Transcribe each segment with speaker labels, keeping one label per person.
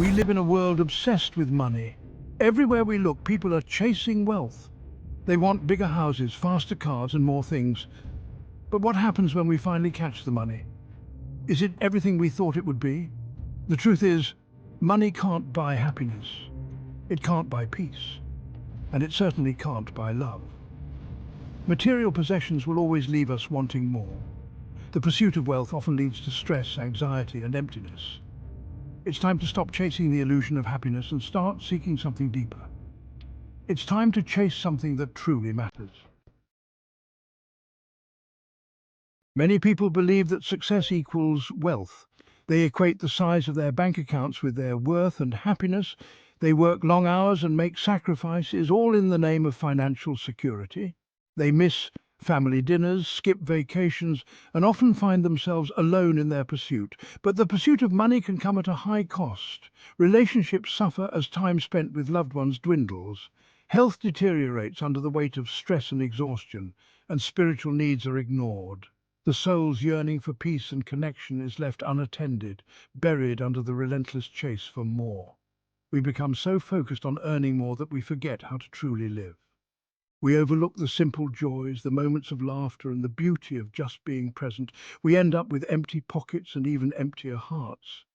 Speaker 1: We live in a world obsessed with money. Everywhere we look, people are chasing wealth. They want bigger houses, faster cars, and more things. But what happens when we finally catch the money? Is it everything we thought it would be? The truth is, money can't buy happiness. It can't buy peace. And it certainly can't buy love. Material possessions will always leave us wanting more. The pursuit of wealth often leads to stress, anxiety, and emptiness. It's time to stop chasing the illusion of happiness and start seeking something deeper. It's time to chase something that truly matters. Many people believe that success equals wealth. They equate the size of their bank accounts with their worth and happiness. They work long hours and make sacrifices, all in the name of financial security. They miss family dinners, skip vacations, and often find themselves alone in their pursuit. But the pursuit of money can come at a high cost. Relationships suffer as time spent with loved ones dwindles. Health deteriorates under the weight of stress and exhaustion, and spiritual needs are ignored. The soul's yearning for peace and connection is left unattended, buried under the relentless chase for more. We become so focused on earning more that we forget how to truly live. We overlook the simple joys, the moments of laughter, and the beauty of just being present. We end up with empty pockets and even emptier hearts.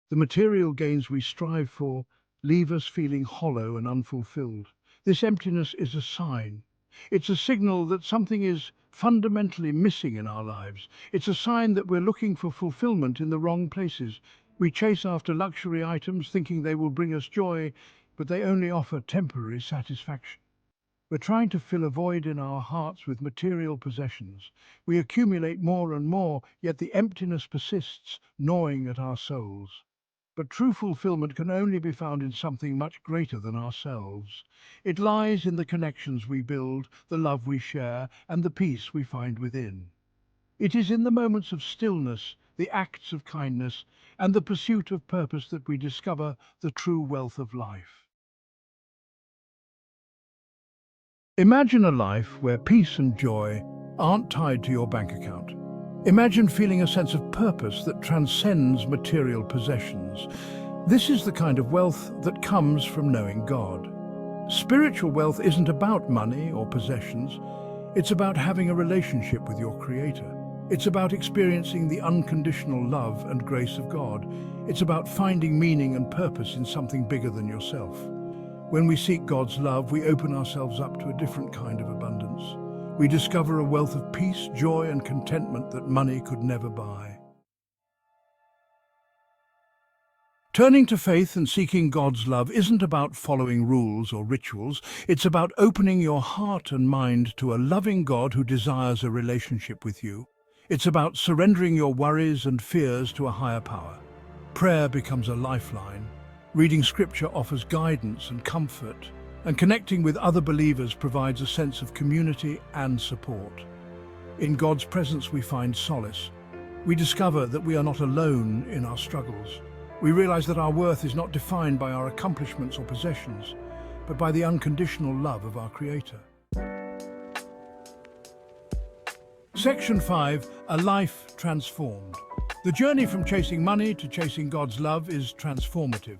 Speaker 1: The material gains we strive for leave us feeling hollow and unfulfilled. This emptiness is a sign. It's a signal that something is fundamentally missing in our lives. It's a sign that we're looking for fulfillment in the wrong places. We chase after luxury items thinking they will bring us joy, but they only offer temporary satisfaction. We're trying to fill a void in our hearts with material possessions. We accumulate more and more, yet the emptiness persists, gnawing at our souls. But true fulfillment can only be found in something much greater than ourselves. It lies in the connections we build, the love we share, and the peace we find within. It is in the moments of stillness, the acts of kindness, and the pursuit of purpose that we discover the true wealth of life. Imagine a life where peace and joy aren't tied to your bank account. Imagine feeling a sense of purpose that transcends material possessions. This is the kind of wealth that comes from knowing God. Spiritual wealth isn't about money or possessions. It's about having a relationship with your Creator. It's about experiencing the unconditional love and grace of God. It's about finding meaning and purpose in something bigger than yourself. When we seek God's love, we open ourselves up to a different kind of abundance. We discover a wealth of peace, joy, and contentment that money could never buy. Turning to faith and seeking God's love isn't about following rules or rituals. It's about opening your heart and mind to a loving God who desires a relationship with you. It's about surrendering your worries and fears to a higher power. Prayer becomes a lifeline. Reading scripture offers guidance and comfort, and connecting with other believers provides a sense of community and support. In God's presence we find solace. We discover that we are not alone in our struggles. We realize that our worth is not defined by our accomplishments or possessions, but by the unconditional love of our Creator. Section 5, A Life Transformed. The journey from chasing money to chasing God's love is transformative.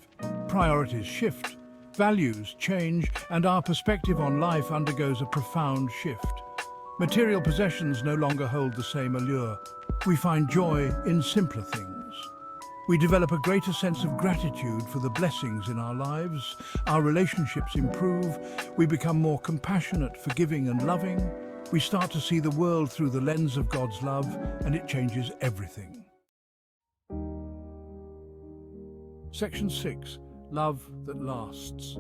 Speaker 1: Priorities shift, values change, and our perspective on life undergoes a profound shift. Material possessions no longer hold the same allure. We find joy in simpler things. We develop a greater sense of gratitude for the blessings in our lives. Our relationships improve. We become more compassionate, forgiving, and loving. We start to see the world through the lens of God's love, and it changes everything. Section 6. Love that lasts.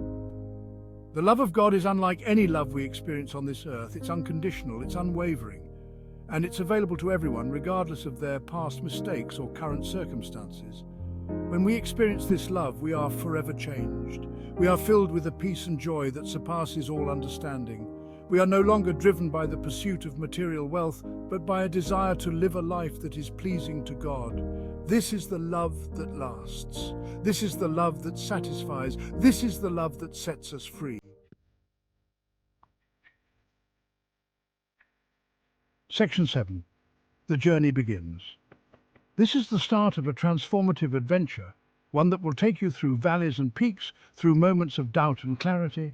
Speaker 1: The love of God is unlike any love we experience on this earth. It's unconditional, it's unwavering, and it's available to everyone regardless of their past mistakes or current circumstances. When we experience this love, we are forever changed. We are filled with a peace and joy that surpasses all understanding. We are no longer driven by the pursuit of material wealth, but by a desire to live a life that is pleasing to God. This is the love that lasts. This is the love that satisfies. This is the love that sets us free. Section 7. The journey begins. This is the start of a transformative adventure. one that will take you through valleys and peaks, through moments of doubt and clarity.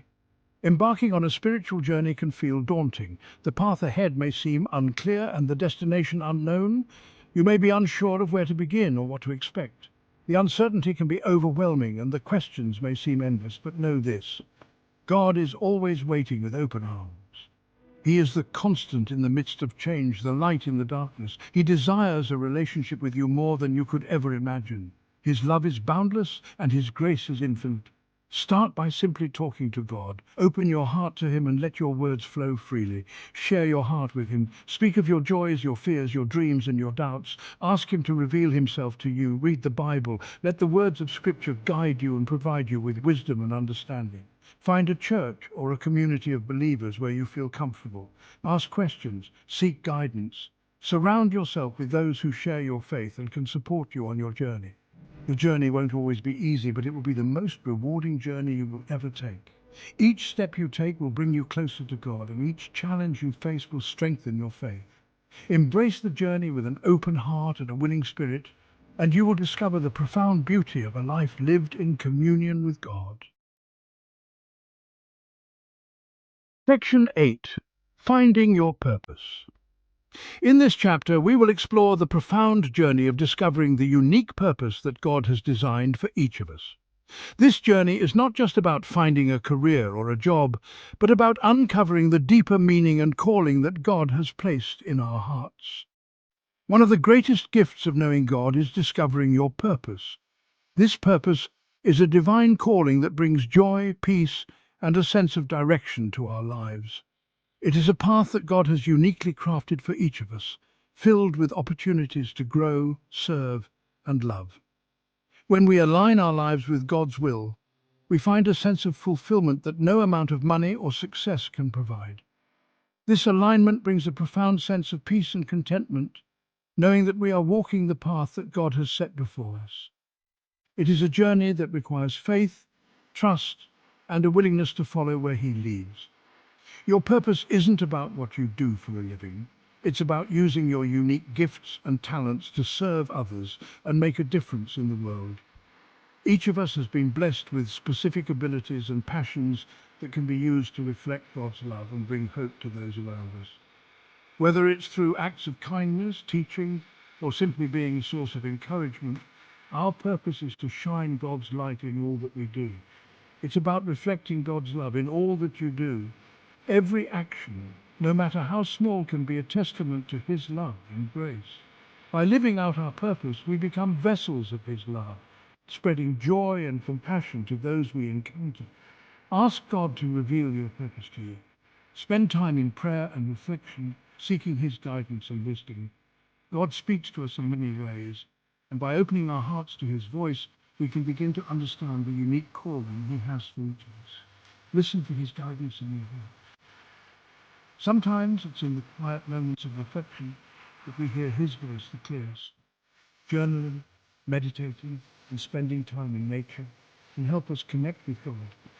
Speaker 1: Embarking on a spiritual journey can feel daunting. The path ahead may seem unclear and the destination unknown. You may be unsure of where to begin or what to expect. The uncertainty can be overwhelming and the questions may seem endless, but know this: God is always waiting with open arms. He is the constant in the midst of change, the light in the darkness. He desires a relationship with you more than you could ever imagine. His love is boundless and His grace is infinite. Start by simply talking to God. Open your heart to Him and let your words flow freely. Share your heart with Him. Speak of your joys, your fears, your dreams and your doubts. Ask Him to reveal Himself to you. Read the Bible. Let the words of Scripture guide you and provide you with wisdom and understanding. Find a church or a community of believers where you feel comfortable. Ask questions. Seek guidance. Surround yourself with those who share your faith and can support you on your journey. The journey won't always be easy, but it will be the most rewarding journey you will ever take. Each step you take will bring you closer to God, and each challenge you face will strengthen your faith. Embrace the journey with an open heart and a willing spirit, and you will discover the profound beauty of a life lived in communion with God. Section 8. Finding Your Purpose. In this chapter, we will explore the profound journey of discovering the unique purpose that God has designed for each of us. This journey is not just about finding a career or a job, but about uncovering the deeper meaning and calling that God has placed in our hearts. One of the greatest gifts of knowing God is discovering your purpose. This purpose is a divine calling that brings joy, peace, and a sense of direction to our lives. It is a path that God has uniquely crafted for each of us, filled with opportunities to grow, serve, and love. When we align our lives with God's will, we find a sense of fulfillment that no amount of money or success can provide. This alignment brings a profound sense of peace and contentment, knowing that we are walking the path that God has set before us. It is a journey that requires faith, trust, and a willingness to follow where He leads. Your purpose isn't about what you do for a living. It's about using your unique gifts and talents to serve others and make a difference in the world. Each of us has been blessed with specific abilities and passions that can be used to reflect God's love and bring hope to those around us. Whether it's through acts of kindness, teaching, or simply being a source of encouragement, our purpose is to shine God's light in all that we do. It's about reflecting God's love in all that you do. Every action, no matter how small, can be a testament to His love and grace. By living out our purpose, we become vessels of His love, spreading joy and compassion to those we encounter. Ask God to reveal your purpose to you. Spend time in prayer and reflection, seeking His guidance and wisdom. God speaks to us in many ways, and by opening our hearts to His voice, we can begin to understand the unique calling He has for each of us. Listen for His guidance in your heart. Sometimes it's in the quiet moments of reflection that we hear His voice the clearest. Journaling, meditating, and spending time in nature can help us connect with God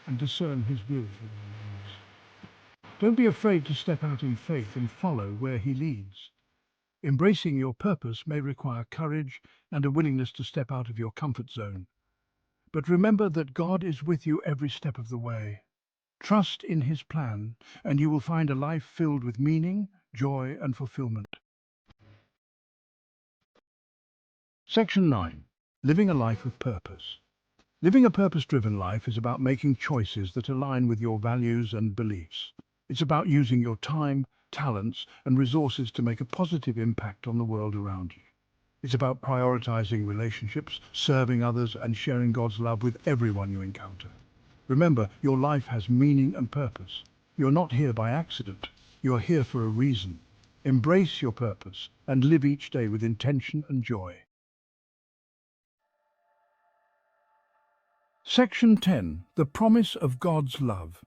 Speaker 1: and discern His will for our lives. Don't be afraid to step out in faith and follow where He leads. Embracing your purpose may require courage and a willingness to step out of your comfort zone. But remember that God is with you every step of the way. Trust in His plan, and you will find a life filled with meaning, joy, and fulfillment. Section 9. Living a life of purpose. Living a purpose-driven life is about making choices that align with your values and beliefs. It's about using your time, talents, and resources to make a positive impact on the world around you. It's about prioritizing relationships, serving others, and sharing God's love with everyone you encounter. Remember, your life has meaning and purpose. You're not here by accident. You're here for a reason. Embrace your purpose and live each day with intention and joy. Section 10. The Promise of God's Love.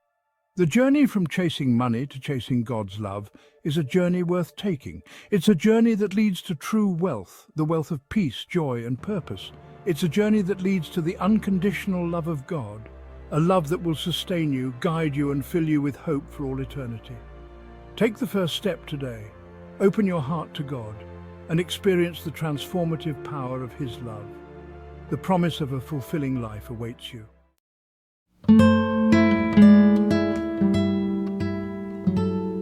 Speaker 1: The journey from chasing money to chasing God's love is a journey worth taking. It's a journey that leads to true wealth, the wealth of peace, joy, and purpose. It's a journey that leads to the unconditional love of God, a love that will sustain you, guide you, and fill you with hope for all eternity. Take the first step today. Open your heart to God and experience the transformative power of His love. The promise of a fulfilling life awaits you.